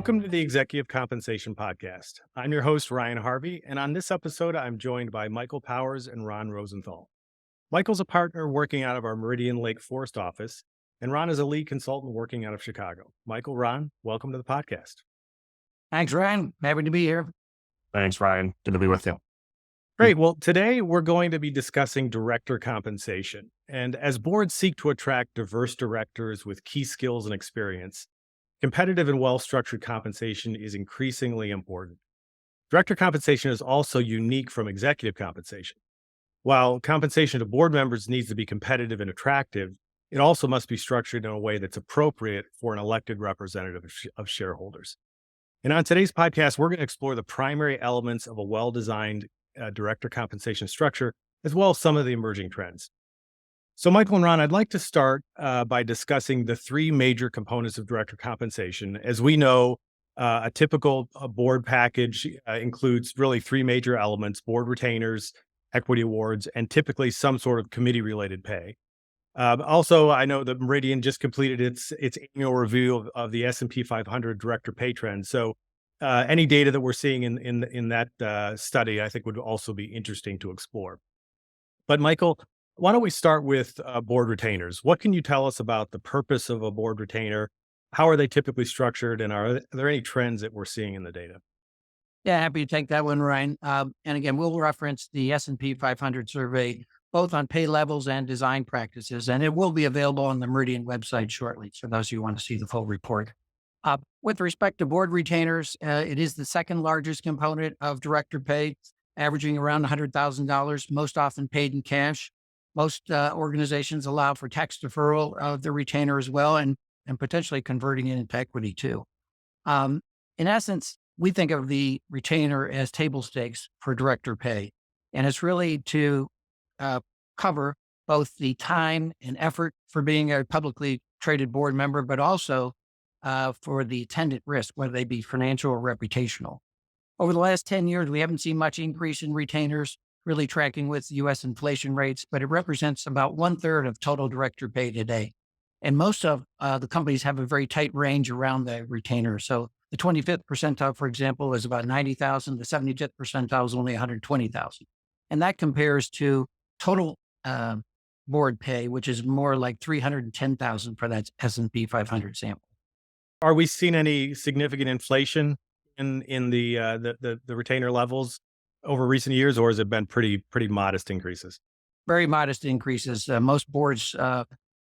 Welcome to the Executive Compensation Podcast. I'm your host, Ryan Harvey, and on this episode, I'm joined by Michael Powers and Ron Rosenthal. Michael's a partner working out of our Meridian Lake Forest office, and Ron is a lead consultant working out of Chicago. Michael, Ron, welcome to the podcast. Thanks, Ryan. Happy to be here. Thanks, Ryan. Good to be with you. Great. Well, today we're going to be discussing director compensation. And as boards seek to attract diverse directors with key skills and experience, competitive and well-structured compensation is increasingly important. Director compensation is also unique from executive compensation. While compensation to board members needs to be competitive and attractive, it also must be structured in a way that's appropriate for an elected representative of shareholders. And on today's podcast, we're going to explore the primary elements of a well-designed director compensation structure, as well as some of the emerging trends. So Michael and Ron, I'd like to start by discussing the three major components of director compensation. As we know, a typical board package includes really three major elements: board retainers, equity awards, and typically some sort of committee-related pay. Also, I know that Meridian just completed its annual review of the S&P 500 director pay trend. So any data that we're seeing in that study, I think would also be interesting to explore. But Michael, why don't we start with board retainers? What can you tell us about the purpose of a board retainer? How are they typically structured? And are there any trends that we're seeing in the data? Yeah, happy to take that one, Ryan. And again, we'll reference the S&P 500 survey, both on pay levels and design practices, and it will be available on the Meridian website shortly for those who want to see the full report. With respect to board retainers, it is the second largest component of director pay, averaging around $100,000, most often paid in cash. Most organizations allow for tax deferral of the retainer as well, and potentially converting it into equity too. In essence, we think of the retainer as table stakes for director pay, and it's really to cover both the time and effort for being a publicly traded board member, but also for the attendant risk, whether they be financial or reputational. Over the last 10 years, we haven't seen much increase in retainers, really tracking with U.S. inflation rates, but it represents about 1/3 of total director pay today. And most of the companies have a very tight range around the retainer. So the 25th percentile, for example, is about $90,000. The 75th percentile is only $120,000. And that compares to total board pay, which is more like $310,000 for that S&P 500 sample. Are we seeing any significant inflation in the retainer levels over recent years, or has it been pretty modest increases? Very modest increases. Most boards,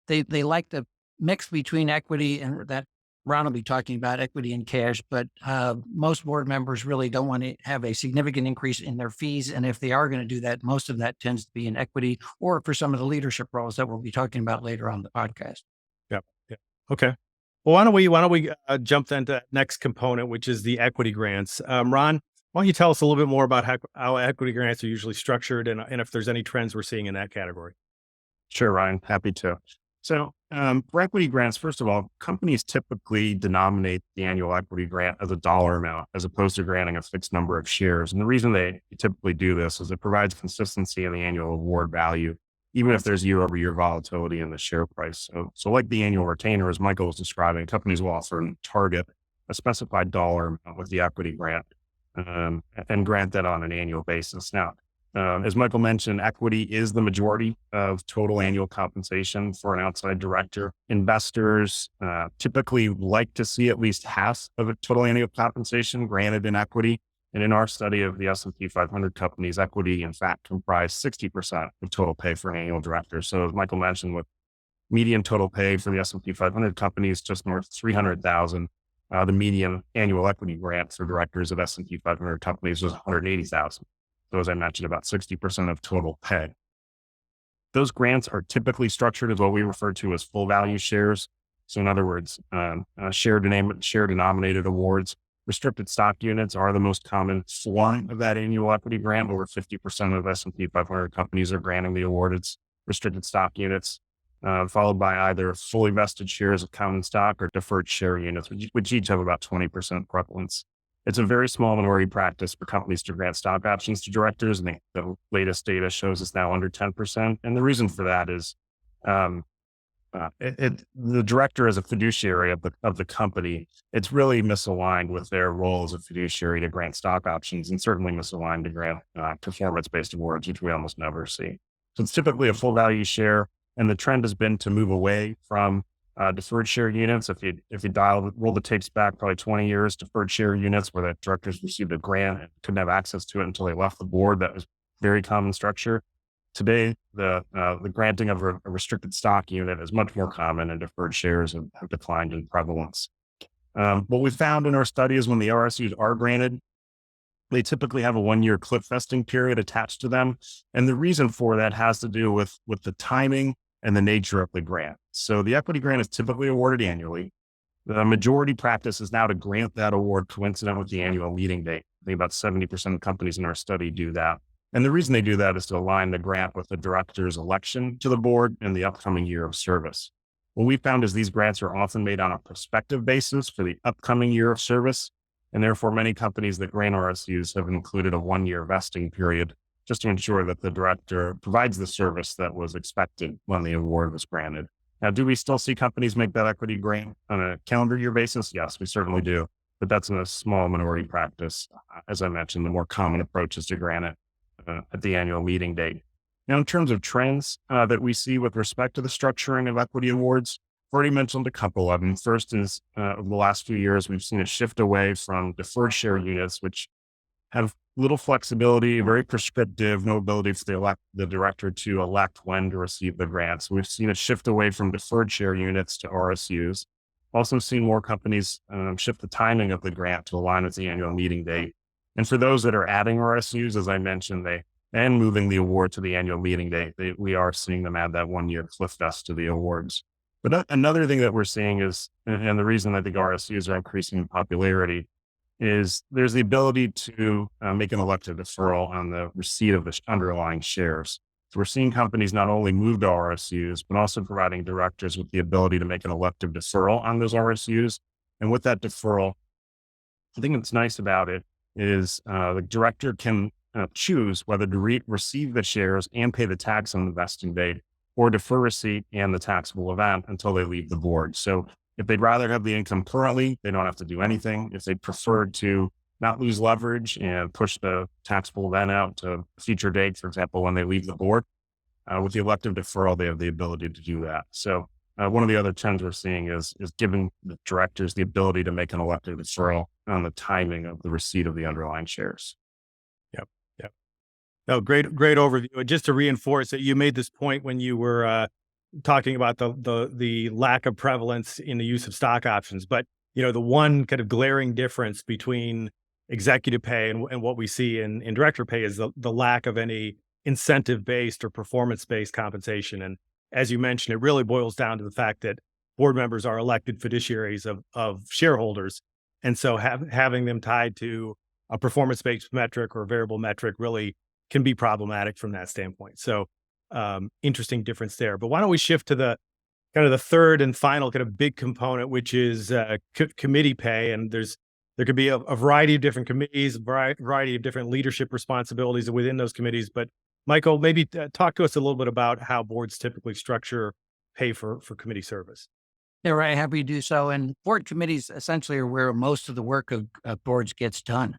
they like the mix between equity and that Ron will be talking about equity and cash, but most board members really don't want to have a significant increase in their fees. And if they are going to do that, most of that tends to be in equity or for some of the leadership roles that we'll be talking about later on the podcast. Yep. Okay. Well, why don't we jump then to that next component, which is the equity grants. Ron, why don't you tell us a little bit more about how equity grants are usually structured and if there's any trends we're seeing in that category? Sure, Ryan. Happy to. So for equity grants, first of all, companies typically denominate the annual equity grant as a dollar amount as opposed to granting a fixed number of shares. And the reason they typically do this is it provides consistency in the annual award value, even if there's year-over-year volatility in the share price. So like the annual retainer, as Michael was describing, companies will often target a specified dollar amount with the equity grant and grant that on an annual basis. Now, as Michael mentioned, equity is the majority of total annual compensation for an outside director. Investors typically like to see at least half of a total annual compensation granted in equity. And in our study of the S&P 500 companies, equity, in fact, comprised 60% of total pay for an annual director. So as Michael mentioned, with median total pay for the S&P 500 companies just north of $300,000, the median annual equity grant for directors of S&P 500 companies was $180,000. So as I mentioned, about 60% of total pay. Those grants are typically structured as what we refer to as full value shares. So in other words, share denominated awards. Restricted stock units are the most common form of that annual equity grant. Over 50% of S&P 500 companies are granting the awarded restricted stock units, followed by either fully vested shares of common stock or deferred share units, which each have about 20% prevalence. It's a very small minority practice for companies to grant stock options to directors, and the latest data shows it's now under 10%. And the reason for that is the director as a fiduciary of the company, it's really misaligned with their role as a fiduciary to grant stock options, and certainly misaligned to grant performance-based awards, which we almost never see. So it's typically a full value share, and the trend has been to move away from deferred share units. If you roll the tapes back probably 20 years, deferred share units where the directors received a grant and couldn't have access to it until they left the board, that was very common structure. Today, the granting of a restricted stock unit is much more common, and deferred shares have declined in prevalence. What we found in our study is when the RSUs are granted, they typically have a 1-year cliff vesting period attached to them. And the reason for that has to do with the timing and the nature of the grant. So the equity grant is typically awarded annually. The majority practice is now to grant that award coincident with the annual meeting date. I think about 70% of companies in our study do that. And the reason they do that is to align the grant with the director's election to the board in the upcoming year of service. What we found is these grants are often made on a prospective basis for the upcoming year of service. And therefore, many companies that grant RSUs have included a 1-year vesting period just to ensure that the director provides the service that was expected when the award was granted. Now, do we still see companies make that equity grant on a calendar year basis? Yes, we certainly do. But that's in a small minority practice. As I mentioned, the more common approach is to grant it at the annual meeting date. Now, in terms of trends that we see with respect to the structuring of equity awards, I've already mentioned a couple of them. First is over the last few years, we've seen a shift away from deferred share units, which have little flexibility, very prescriptive, no ability for the director to elect when to receive the grant. So we've seen a shift away from deferred share units to RSUs. Also seen more companies shift the timing of the grant to align with the annual meeting date. And for those that are adding RSUs, as I mentioned, and moving the award to the annual meeting date, we are seeing them add that 1-year cliff vest to the awards. But another thing that we're seeing is, and the reason I think RSUs are increasing in popularity, is there's the ability to make an elective deferral on the receipt of the underlying shares. So we're seeing companies not only move to RSUs, but also providing directors with the ability to make an elective deferral on those RSUs. And with that deferral, the thing that's nice about it is the director can choose whether to receive the shares and pay the tax on the vesting date, or defer receipt and the taxable event until they leave the board. So if they'd rather have the income currently, they don't have to do anything. If they prefer to not lose leverage and push the taxable event out to a future date, for example, when they leave the board, with the elective deferral, they have the ability to do that. So one of the other trends we're seeing is giving the directors the ability to make an elective deferral on the timing of the receipt of the underlying shares. Yep. Yep. No, great overview. And just to reinforce that, you made this point when you were talking about the lack of prevalence in the use of stock options. But the one kind of glaring difference between executive pay and what we see in director pay is the lack of any incentive-based or performance-based compensation. And as you mentioned, it really boils down to the fact that board members are elected fiduciaries of shareholders. And so having them tied to a performance-based metric or variable metric really can be problematic from that standpoint. So interesting difference there. But why don't we shift to the kind of the third and final kind of big component, which is committee pay. And there could be a variety of different committees, variety of different leadership responsibilities within those committees. But Michael, maybe talk to us a little bit about how boards typically structure pay for committee service. Yeah, right. Happy to do so. And board committees essentially are where most of the work of boards gets done.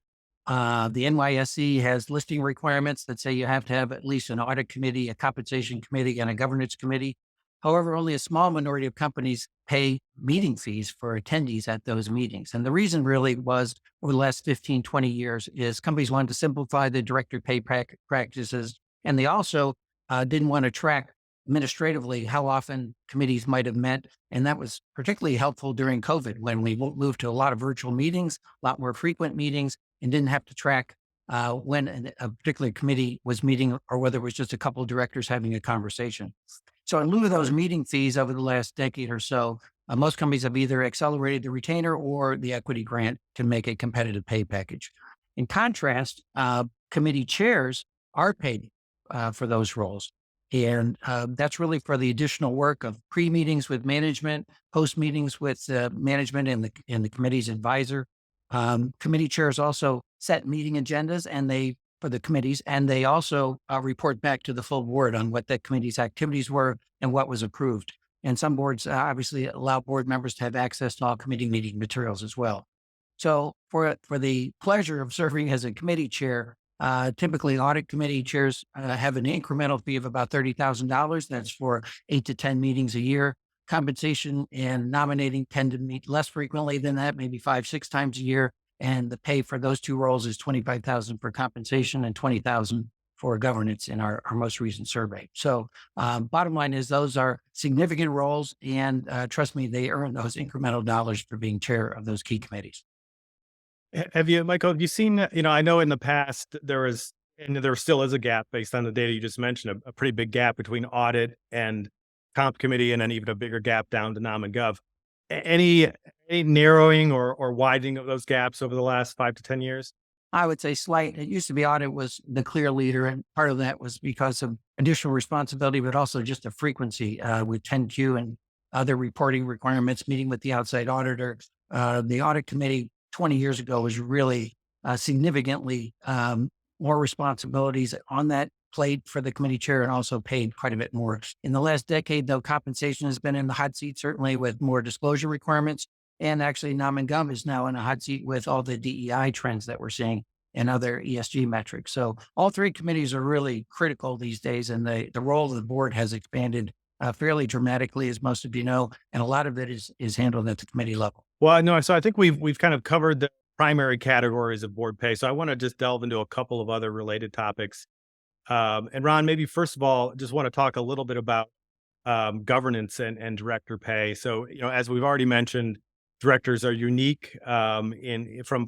The NYSE has listing requirements that say you have to have at least an audit committee, a compensation committee, and a governance committee. However, only a small minority of companies pay meeting fees for attendees at those meetings. And the reason really was over the last 15, 20 years is companies wanted to simplify the director pay practices. And they also didn't want to track administratively how often committees might have met. And that was particularly helpful during COVID when we moved to a lot of virtual meetings, a lot more frequent meetings, and didn't have to track when a particular committee was meeting or whether it was just a couple of directors having a conversation. So in lieu of those meeting fees over the last decade or so, most companies have either accelerated the retainer or the equity grant to make a competitive pay package. In contrast, committee chairs are paid for those roles. And that's really for the additional work of pre-meetings with management, post-meetings with management and the committee's advisor. Committee chairs also set meeting agendas for the committees, and they also report back to the full board on what that committee's activities were and what was approved. And some boards obviously allow board members to have access to all committee meeting materials as well. So for the pleasure of serving as a committee chair, typically audit committee chairs have an incremental fee of about $30,000. That's for 8 to 10 meetings a year. Compensation and nominating tend to meet less frequently than that, maybe 5, 6 times a year. And the pay for those two roles is $25,000 for compensation and $20,000 for governance in our most recent survey. So bottom line is those are significant roles, and trust me, they earn those incremental dollars for being chair of those key committees. Have you, Michael, have you seen, I know in the past and there still is a gap based on the data you just mentioned, a pretty big gap between audit and comp committee, and then even a bigger gap down to nom and gov. Any narrowing or widening of those gaps over the last 5 to 10 years? I would say slight. It used to be audit was the clear leader, and part of that was because of additional responsibility, but also just a frequency with 10Q and other reporting requirements, meeting with the outside auditor. The audit committee 20 years ago was really significantly more responsibilities on that plate for the committee chair, and also paid quite a bit more. In the last decade, though, compensation has been in the hot seat, certainly with more disclosure requirements. And actually, nom and gov is now in a hot seat with all the DEI trends that we're seeing and other ESG metrics. So all three committees are really critical these days, and the role of the board has expanded fairly dramatically, as most of you know, and a lot of it is handled at the committee level. Well, no, so I think we've kind of covered the primary categories of board pay. So I want to just delve into a couple of other related topics. And Ron, maybe first of all, just want to talk a little bit about governance and director pay. So, as we've already mentioned, directors are unique from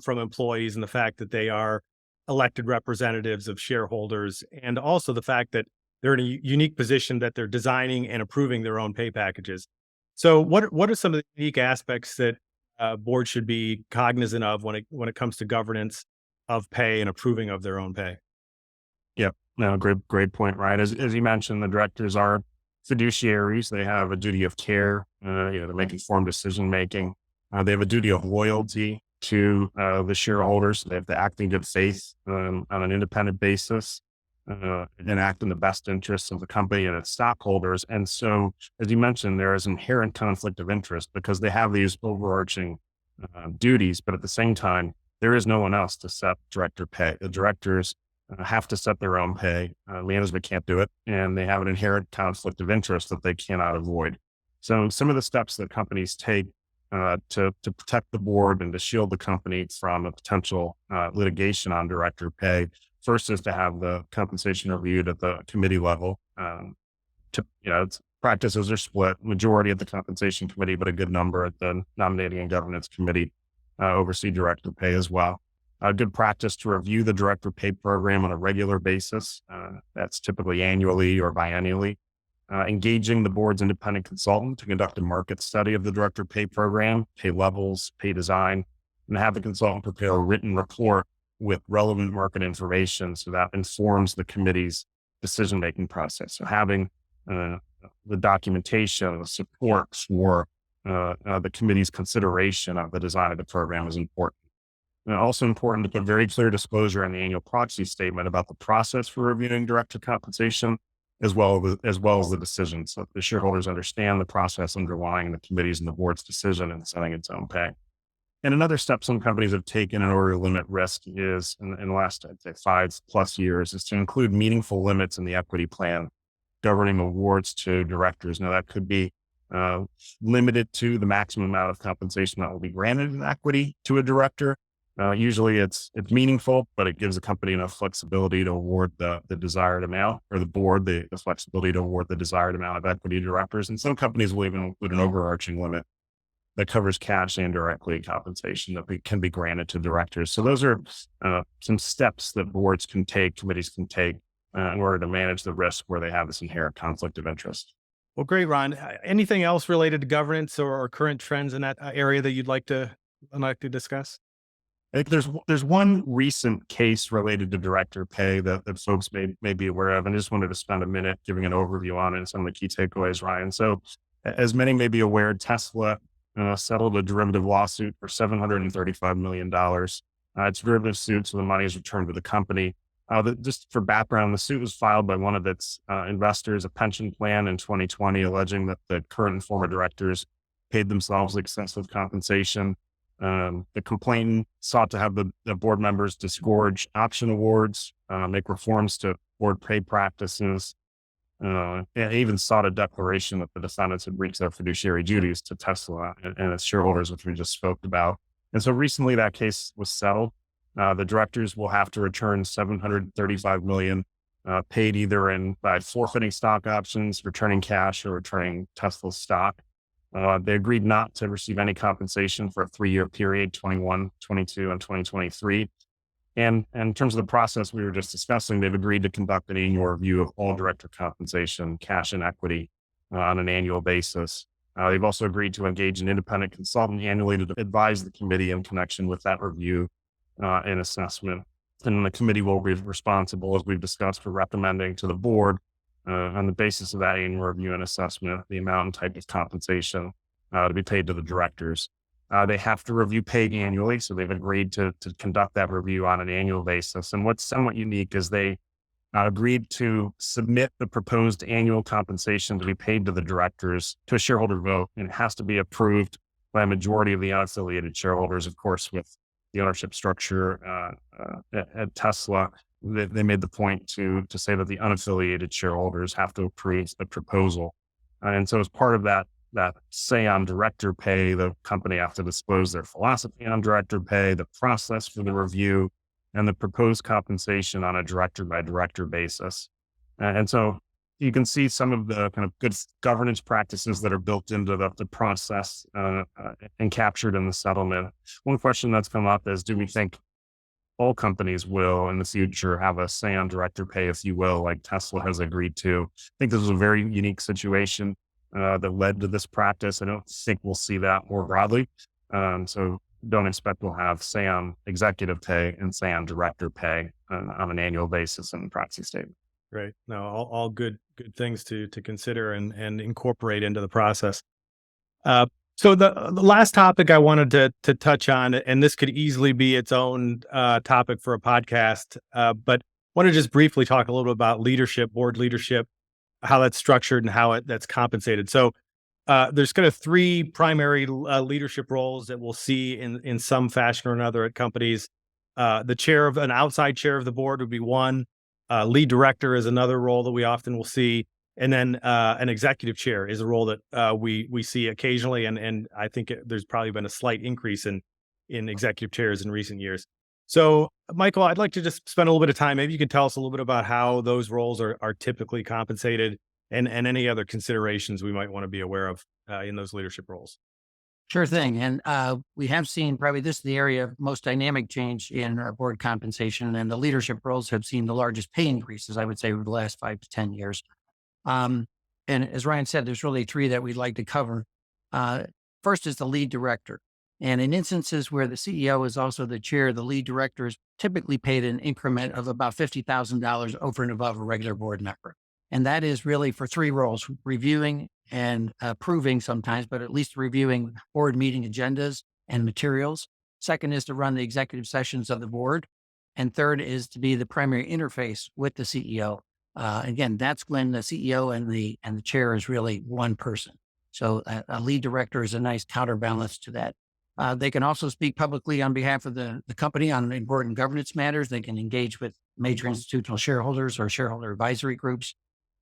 employees, and the fact that they are elected representatives of shareholders, and also the fact that they're in a unique position that they're designing and approving their own pay packages. So, what are some of the unique aspects that boards should be cognizant of when it comes to governance of pay and approving of their own pay? Yep. No, great point, right? As you mentioned, the directors are fiduciaries. They have a duty of care, to make informed decision making. They have a duty of loyalty to the shareholders. They have to act in good faith on an independent basis, and act in the best interests of the company and its stockholders. And so, as you mentioned, there is inherent conflict of interest because they have these overarching duties, but at the same time, there is no one else to set director pay. The directors have to set their own pay. Management can't do it, and they have an inherent conflict of interest that they cannot avoid. So some of the steps that companies take to protect the board and to shield the company from a potential litigation on director pay, first is to have the compensation reviewed at the committee level. Practices are split, majority at the compensation committee, but a good number at the nominating and governance committee oversee director pay as well. A good practice to review the director pay program on a regular basis. That's typically annually or biannually. Engaging the board's independent consultant to conduct a market study of the director pay program, pay levels, pay design, and have the consultant prepare a written report with relevant market information so that informs the committee's decision-making process. So having the documentation, the support for the committee's consideration of the design of the program is important. And also important to put very clear disclosure in the annual proxy statement about the process for reviewing director compensation, as well as the decision, so that the shareholders understand the process underlying the committee's and the board's decision in setting its own pay. And another step some companies have taken in order to limit risk is, in the last, I'd say, 5+ years, is to include meaningful limits in the equity plan governing awards to directors. Now, that could be limited to the maximum amount of compensation that will be granted in equity to a director. Usually it's meaningful, but it gives the company enough flexibility to award the desired amount, or the board the flexibility to award the desired amount of equity to directors. And some companies will even include an overarching limit that covers cash and or equity compensation that can be granted to directors. So those are some steps that boards can take, committees can take in order to manage the risk where they have this inherent conflict of interest. Well, great, Ron. Anything else related to governance or current trends in that area that you'd like to discuss? I think there's one recent case related to director pay that folks may be aware of, and I just wanted to spend a minute giving an overview on it and some of the key takeaways, Ryan. So, as many may be aware, Tesla settled a derivative lawsuit for $735 million. It's a derivative suit, so the money is returned to the company. Just for background, the suit was filed by one of its investors, a pension plan in 2020, alleging that the current and former directors paid themselves excessive compensation. The complainant sought to have the board members disgorge option awards, make reforms to board pay practices, and even sought a declaration that the defendants had breached their fiduciary duties to Tesla and its shareholders, which we just spoke about. And so recently that case was settled. The directors will have to return $735 million, paid either by forfeiting stock options, returning cash, or returning Tesla stock. They agreed not to receive any compensation for a 3-year period, 21, 22, and 2023. And in terms of the process we were just discussing, they've agreed to conduct an annual review of all director compensation, cash and equity, on an annual basis. They've also agreed to engage an independent consultant annually to advise the committee in connection with that review and assessment. And the committee will be responsible, as we've discussed, for recommending to the board on the basis of that annual review and assessment, the amount and type of compensation to be paid to the directors. They have to review pay annually, so they've agreed to conduct that review on an annual basis. And what's somewhat unique is they agreed to submit the proposed annual compensation to be paid to the directors to a shareholder vote, and it has to be approved by a majority of the unaffiliated shareholders. Of course, with the ownership structure at Tesla, they made the point to say that the unaffiliated shareholders have to approve the proposal. And so as part of that say on director pay, the company have to disclose their philosophy on director pay, the process for the review, and the proposed compensation on a director by director basis. And so you can see some of the kind of good governance practices that are built into the process and captured in the settlement. One question that's come up is, do we think all companies will in the future have a say on director pay, if you will, like Tesla has agreed to? I think this is a very unique situation that led to this practice. I don't think we'll see that more broadly. So don't expect we'll have say on executive pay and say on director pay on an annual basis in the proxy statement. Right. No, all good things to consider and incorporate into the process. So the last topic I wanted to touch on, and this could easily be its own topic for a podcast, but want to just briefly talk a little bit about leadership, board leadership, how that's structured and how that's compensated. So there's kind of 3 primary leadership roles that we'll see in some fashion or another at companies. An outside chair of the board would be one. Lead director is another role that we often will see. And then an executive chair is a role that we see occasionally. And I think there's probably been a slight increase in executive chairs in recent years. So, Michael, I'd like to just spend a little bit of time. Maybe you can tell us a little bit about how those roles are typically compensated and any other considerations we might want to be aware of in those leadership roles. Sure thing. And we have seen probably this is the area of most dynamic change in board compensation, and the leadership roles have seen the largest pay increases, I would say, over the last 5 to 10 years. And as Ryan said, there's really 3 that we'd like to cover. First is the lead director. And in instances where the CEO is also the chair, the lead director is typically paid an increment of about $50,000 over and above a regular board member. And that is really for 3 roles: reviewing and approving sometimes, but at least reviewing board meeting agendas and materials. Second is to run the executive sessions of the board. And third is to be the primary interface with the CEO. Again, that's when the CEO and the chair is really one person. So a lead director is a nice counterbalance to that. They can also speak publicly on behalf of the company on important governance matters. They can engage with major institutional shareholders or shareholder advisory groups.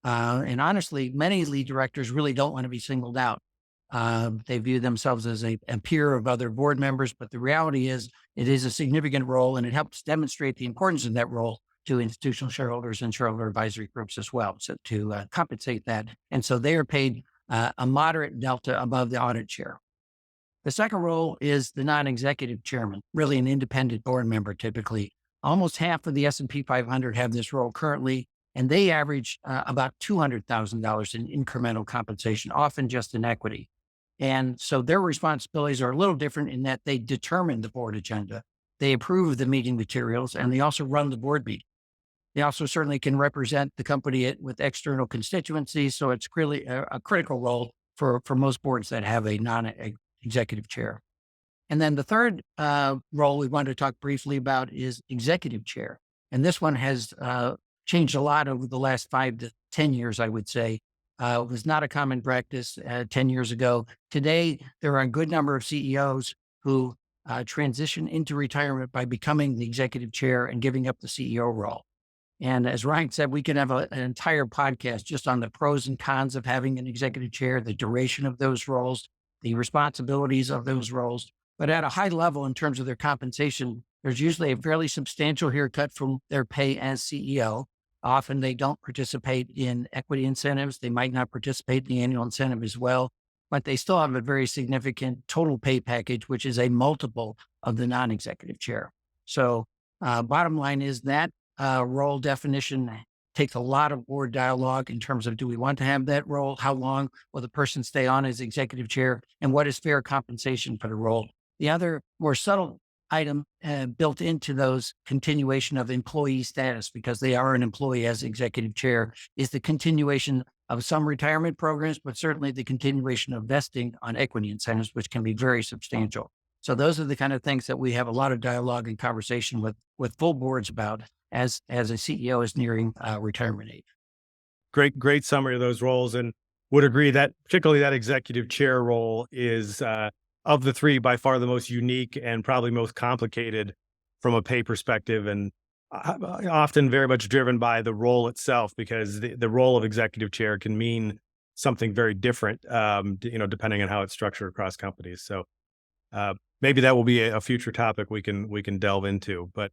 And honestly, many lead directors really don't want to be singled out. They view themselves as a peer of other board members, but the reality is it is a significant role, and it helps demonstrate the importance of that role to institutional shareholders and shareholder advisory groups as well, so to compensate that. And so they are paid a moderate delta above the audit chair. The second role is the non-executive chairman, really an independent board member typically. Almost half of the S&P 500 have this role currently, and they average about $200,000 in incremental compensation, often just in equity. And so their responsibilities are a little different in that they determine the board agenda, they approve the meeting materials, and they also run the board meeting. They also certainly can represent the company with external constituencies. So it's really a critical role for most boards that have a non-executive chair. And then the third role we wanted to talk briefly about is executive chair. And this one has changed a lot over the last 5 to 10 years, I would say. It was not a common practice 10 years ago. Today, there are a good number of CEOs who transition into retirement by becoming the executive chair and giving up the CEO role. And as Ryan said, we can have an entire podcast just on the pros and cons of having an executive chair, the duration of those roles, the responsibilities of those roles. But at a high level, in terms of their compensation, there's usually a fairly substantial haircut from their pay as CEO. Often they don't participate in equity incentives. They might not participate in the annual incentive as well, but they still have a very significant total pay package, which is a multiple of the non-executive chair. So bottom line is that role definition takes a lot of board dialogue in terms of, do we want to have that role? How long will the person stay on as executive chair? And what is fair compensation for the role? The other more subtle item built into those continuation of employee status, because they are an employee as executive chair, is the continuation of some retirement programs, but certainly the continuation of vesting on equity incentives, which can be very substantial. So those are the kind of things that we have a lot of dialogue and conversation with full boards about as a CEO is nearing retirement age. Great summary of those roles, and would agree that particularly that executive chair role is of the three by far the most unique and probably most complicated from a pay perspective, and often very much driven by the role itself, because the role of executive chair can mean something very different, depending on how it's structured across companies. So maybe that will be a future topic we can delve into. But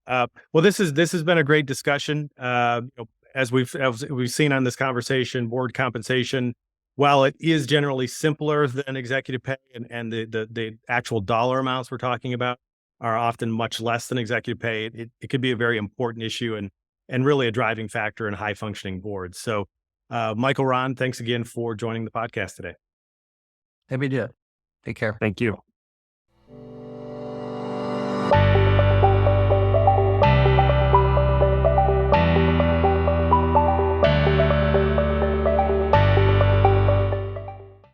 well, this has been a great discussion. As we've seen on this conversation, board compensation, while it is generally simpler than executive pay, and the actual dollar amounts we're talking about are often much less than executive pay, it could be a very important issue and really a driving factor in high functioning boards. So, Michael, Ron, thanks again for joining the podcast today. Happy to do it. Take care. Thank you.